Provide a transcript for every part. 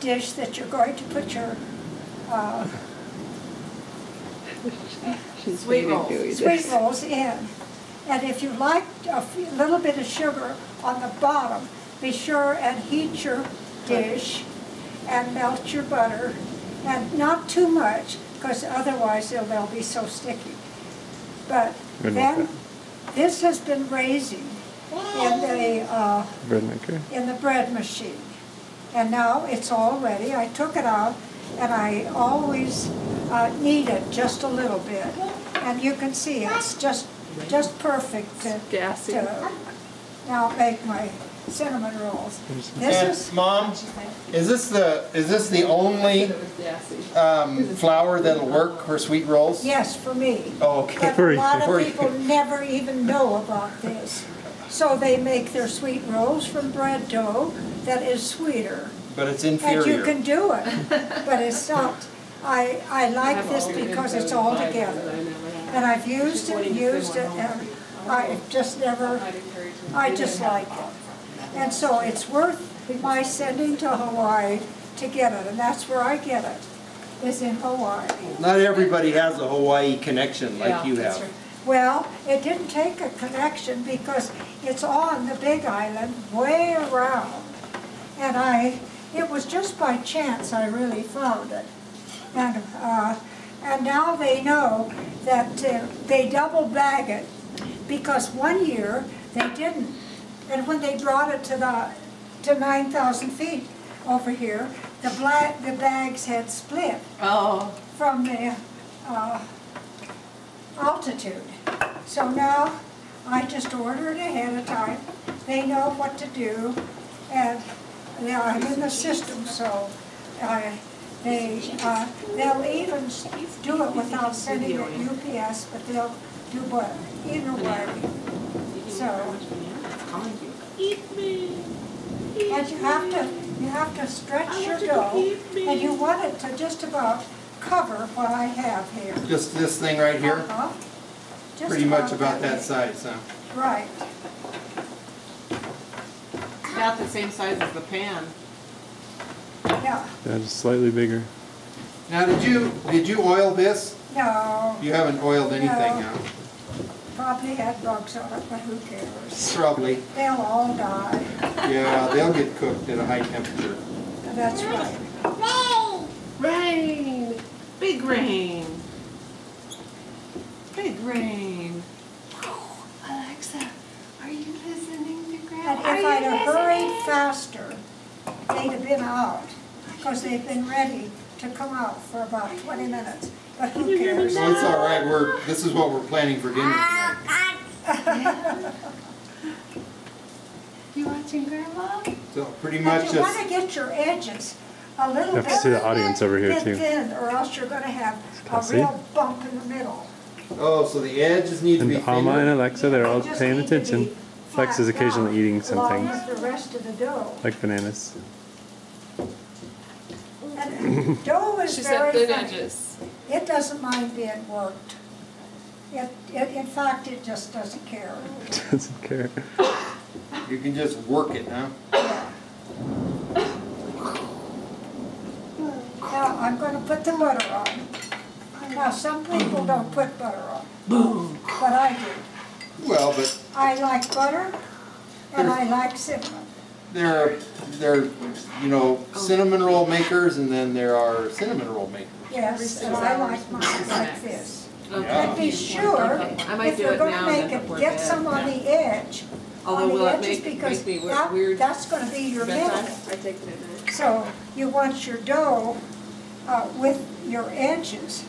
dish that you're going to put your sweet rolls in. And if you like a little bit of sugar on the bottom, be sure and heat your dish and melt your butter, and not too much, because otherwise they'll be so sticky. But then this has been raising in the bread machine, and now it's all ready. I took it out, and I always knead it just a little bit, and you can see it's just perfect to now make my cinnamon rolls. Mom, is this the only flour that'll work for sweet rolls? Yes, for me. Oh, okay. But a lot of people never even know about this. So they make their sweet rolls from bread dough that is sweeter. But it's inferior. And you can do it, but it's not. I like this because it's all together. And I've used it, and I just like it. And so it's worth my sending to Hawaii to get it, and that's where I get it, is in Hawaii. Not everybody has a Hawaii connection like you have. Right. Well, it didn't take a connection because it's on the Big Island, way around. And it was just by chance I really found it. And now they know that they double bag it, because one year they didn't. And when they brought it to 9,000 feet over here, the bags had split from the altitude. So now I just order it ahead of time. They know what to do, and I'm in the system, so they'll even do it without sending it UPS, but they'll do what either way. So. And you have to stretch your dough, and you want it to just about cover what I have here. Just this thing right here? Pretty much about that size, huh? Right. About the same size as the pan. Yeah. Yeah, just slightly bigger. Now, did you oil this? No. You haven't oiled anything now. Probably had bugs on it, but who cares? Probably. They'll all die. Yeah, they'll get cooked at a high temperature. That's right. Rain! Big rain! Big rain! Alexa, are you listening to Grandma? And if I'd have hurried faster, they'd have been out, because they've been ready to come out for about 20 minutes. But who cares? Well, it's all right. This is what we're planning for dinner tonight. You watching Grandma? So pretty much But you want to get your edges a little bit You have to see the audience over here too. thin, or else you're going to have a real bump in the middle. Oh, so the edges need to be And thinner. Alma and Alexa, they're all They just paying need to be attention. Flex is flattened occasionally out, eating some along things, with the rest of the dough. like bananas. And dough is She's very got good funny. edges. It doesn't mind being worked. In fact, it just doesn't care. Doesn't care. You can just work it, huh? Now, I'm going to put the butter on. Now, some people don't put butter on, but I do. Well, but I like butter, and I like cinnamon. there are cinnamon roll makers, and then there are cinnamon roll makers. Yes, and I like mine like this. Okay. And be sure, I might if do you're it going now to and make then it, before get bed, some on yeah. the edge. Although On the will it edges, because make me weird? that's going to be your Bedtime? middle. I take it. So you want your dough with your edges.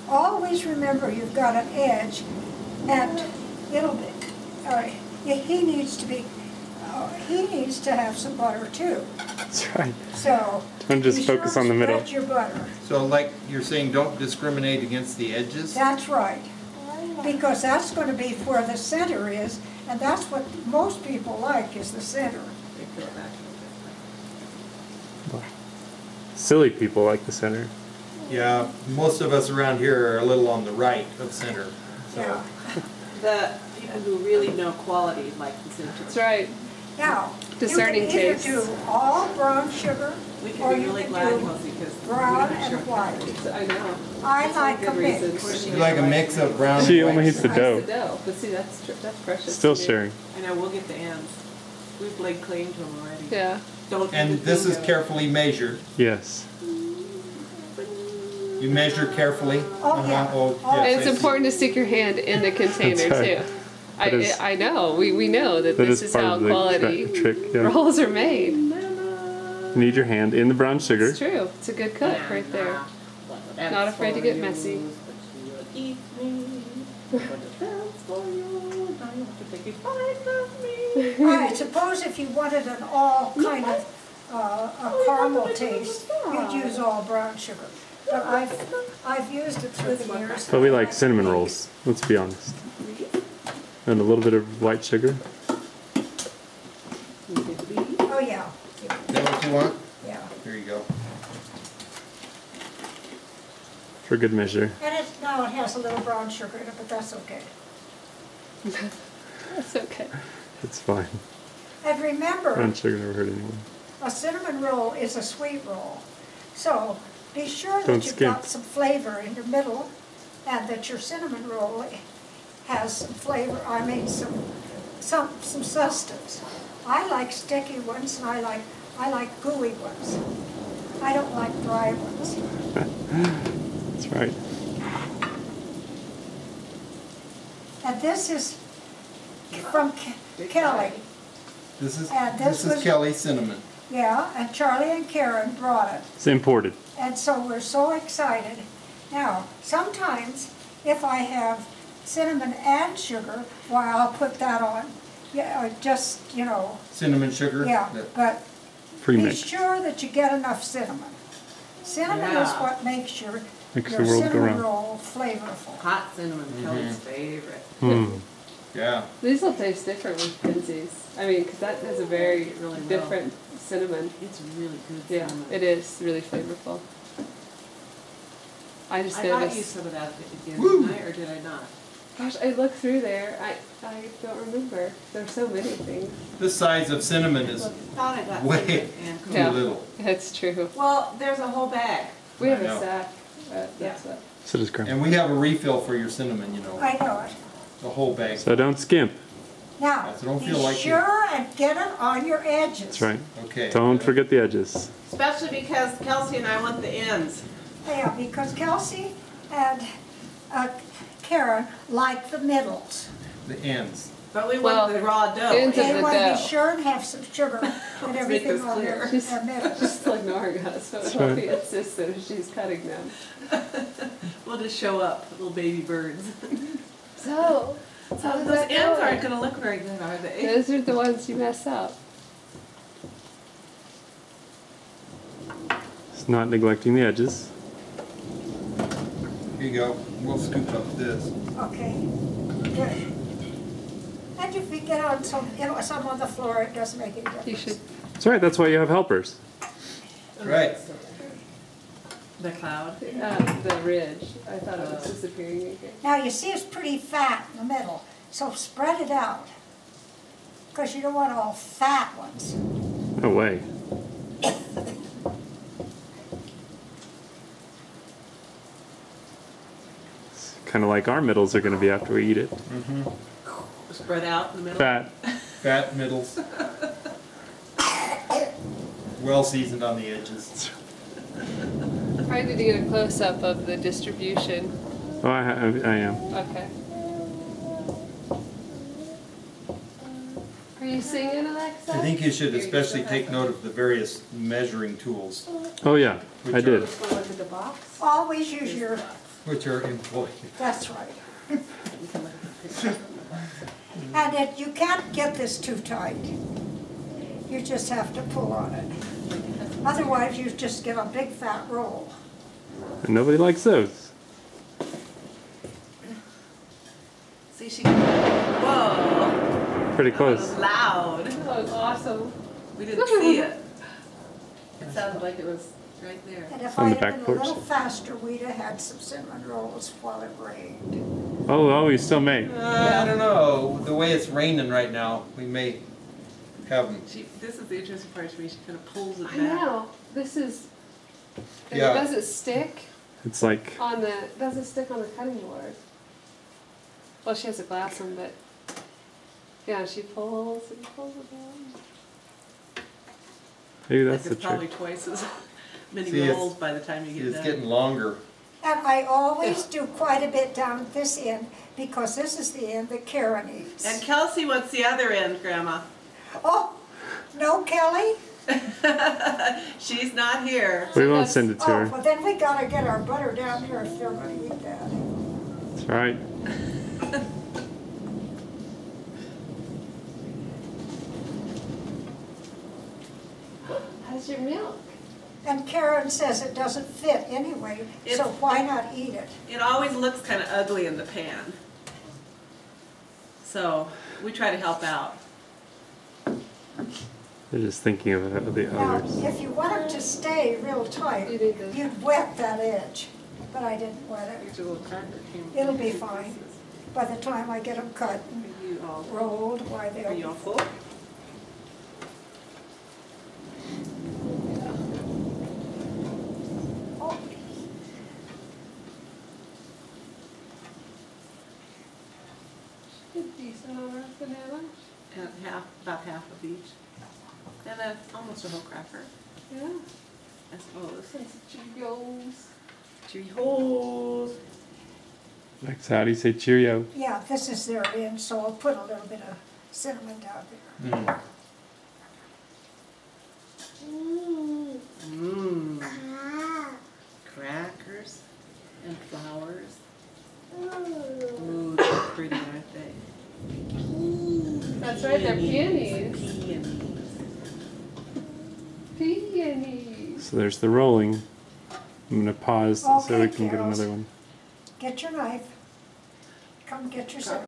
Always remember you've got an edge, and it'll be. He needs to have some butter too. That's right. So Don't just be focus sure on the to middle. spread your butter. So like you're saying, don't discriminate against the edges? That's right, because that's going to be where the center is, and that's what most people like, is the center. Silly people like the center. Yeah, most of us around here are a little on the right of center. So. Yeah. The people who really know quality like the center. That's right. Now, Discerning you can either taste. do all brown sugar We Or could be you really can glad, do Kelsey, because brown and white. I know. I like a reason. mix. You like a mix of brown She and only white? eats the The dough. dough, but see, that's precious. Still to me. sharing. I know, we'll get the ends. We've laid claim to them already. Yeah. Don't And even this think is of it. carefully measured. Yes. You measure carefully. Oh, yeah. Oh, Oh, yes, And it's I see. important to stick your hand in the container That's right. too. That is- I know. We know that That this is is part how of the quality trick. Yeah. rolls are made. You need your hand in the brown sugar. It's true. It's a good cook right there. Not afraid to get messy. Eat me. What a dance for you. Now you have to take a bite of me. I suppose if you wanted an all kind of a caramel taste, you'd use all brown sugar. But I've used it through the years. But we like cinnamon rolls, let's be honest. And a little bit of white sugar. Oh, yeah, Is that what you want? yeah. Here you go. For good measure. And now it has a little brown sugar in it, but that's okay. That's okay. It's fine. And remember, Brown sugar never hurt anyone. a cinnamon roll is a sweet roll. So be sure Don't that you've skimp. got some flavor in your middle and that your cinnamon roll has some flavor, I mean some substance. I like sticky ones and I like gooey ones. I don't like dry ones. That's right. And this is from Kelly. This is And this was- Kelly cinnamon. Yeah, and Charlie and Karen brought it. It's imported. And so we're so excited. Now, sometimes if I have cinnamon and sugar, why I'll put that on. Yeah, just, you know, Cinnamon sugar. yeah, but be Pre-mixed. sure that you get enough cinnamon. Cinnamon is Yeah. what makes your Makes the world go cinnamon round. roll flavorful. Hot cinnamon, Kelly's favorite. Yeah. These will taste different with Pinsies. I mean, because that has a very Really will. different cinnamon. It's really good Yeah, cinnamon. it is really flavorful. I just I got you noticed. some of that at the end Woo. of the night, or did I not? Gosh, I looked through there. I don't remember. There's so many things. This size of cinnamon is I thought I got way cinnamon and too Yeah. little. That's true. Well, there's a whole bag. We have I a know. sack. That's what. So does Grandma. And we have a refill for your cinnamon, you know, I know it. the whole bag. So don't skimp. Now, So don't be feel like you- sure and get it on your edges. That's right. Okay. Don't forget the edges. Especially because Kelsey and I want the ends. Yeah, because Kelsey and Karen like the middles. The ends. But we Well, want the raw dough. ends of They the want to dough. be sure and have some sugar and make everything this on their clear. middles. Just like Nora got so right. he insists that she's cutting them. We'll just show up, little baby birds. So, how's Those that ends going? aren't going to look very good, are they? Those are the ones you mess up. It's not neglecting the edges. Here you go. We'll scoop up this. Okay, good. And if you get on some, you know, some on the floor, it doesn't make any difference. You should. That's right. That's why you have helpers. That's right. The cloud. The ridge. I thought it was disappearing again. Now you see it's pretty fat in the middle, so spread it out. Because you don't want all fat ones. No way. It's kind of like our middles are going to be after we eat it. Spread out in the middle. Fat. Fat middles. Well seasoned on the edges. Trying to get a close up of the distribution. Oh, I am. Okay. Are you singing, Alexa? I think you should especially take note of the various measuring tools Oh, yeah. Which I did. are- Look at the box. Always use your, which are employed. that's right. And you can't get this too tight. You just have to pull on it. Otherwise, you just get a big fat roll. And nobody likes those. See, she. Whoa. Pretty That close. was loud. That was awesome. We didn't see it. It sounded like it was right there. And if On I the had back been a porch. little faster, we'd have had some cinnamon rolls while it rained. Oh, you still may. I don't know. The way it's raining right now, we may haven't. This is the interesting part to me. She kind of pulls it back. I know. This is. Yeah. It doesn't stick It's like on the. It doesn't stick on the cutting board. Well, she has a glass one, but yeah, she pulls and pulls it down. maybe that's the It's probably trick. twice as many See, it's- rolls by the time you get It's done. getting longer. And I always do quite a bit down at this end because this is the end that Karen eats. And Kelsey wants the other end, Grandma. Oh, no, Kelly? She's not here. We won't send it to Oh, her. well then we gotta get our butter down here if they're gonna eat that. That's right. How's your milk? And Karen says it doesn't fit anyway, so why not eat it? It always looks kind of ugly in the pan. So we try to help out. They're just thinking of the Now, others. if you want it to stay real tight, You need this. you'd wet that edge, but I didn't wet it. Here's a little cracker came. It'll be fine. By the time I get them cut and Are you all, rolled, why are they'll you all be full? Good decent amount of banana. And about half of each. And almost a whole cracker, Yeah. I suppose. And some Cheerios. Cheerios. Lex, how do you say Cheerio? Yeah, this is their end, so I'll put a little bit of cinnamon down there. Mmm. Crackers and flowers. Ooh, they're pretty, aren't they? That's right, they're peonies. Peonies. Peonies. So there's the rolling. I'm gonna pause so we Okay, can get Carols. another one. Get your knife. Come get your cinnamon.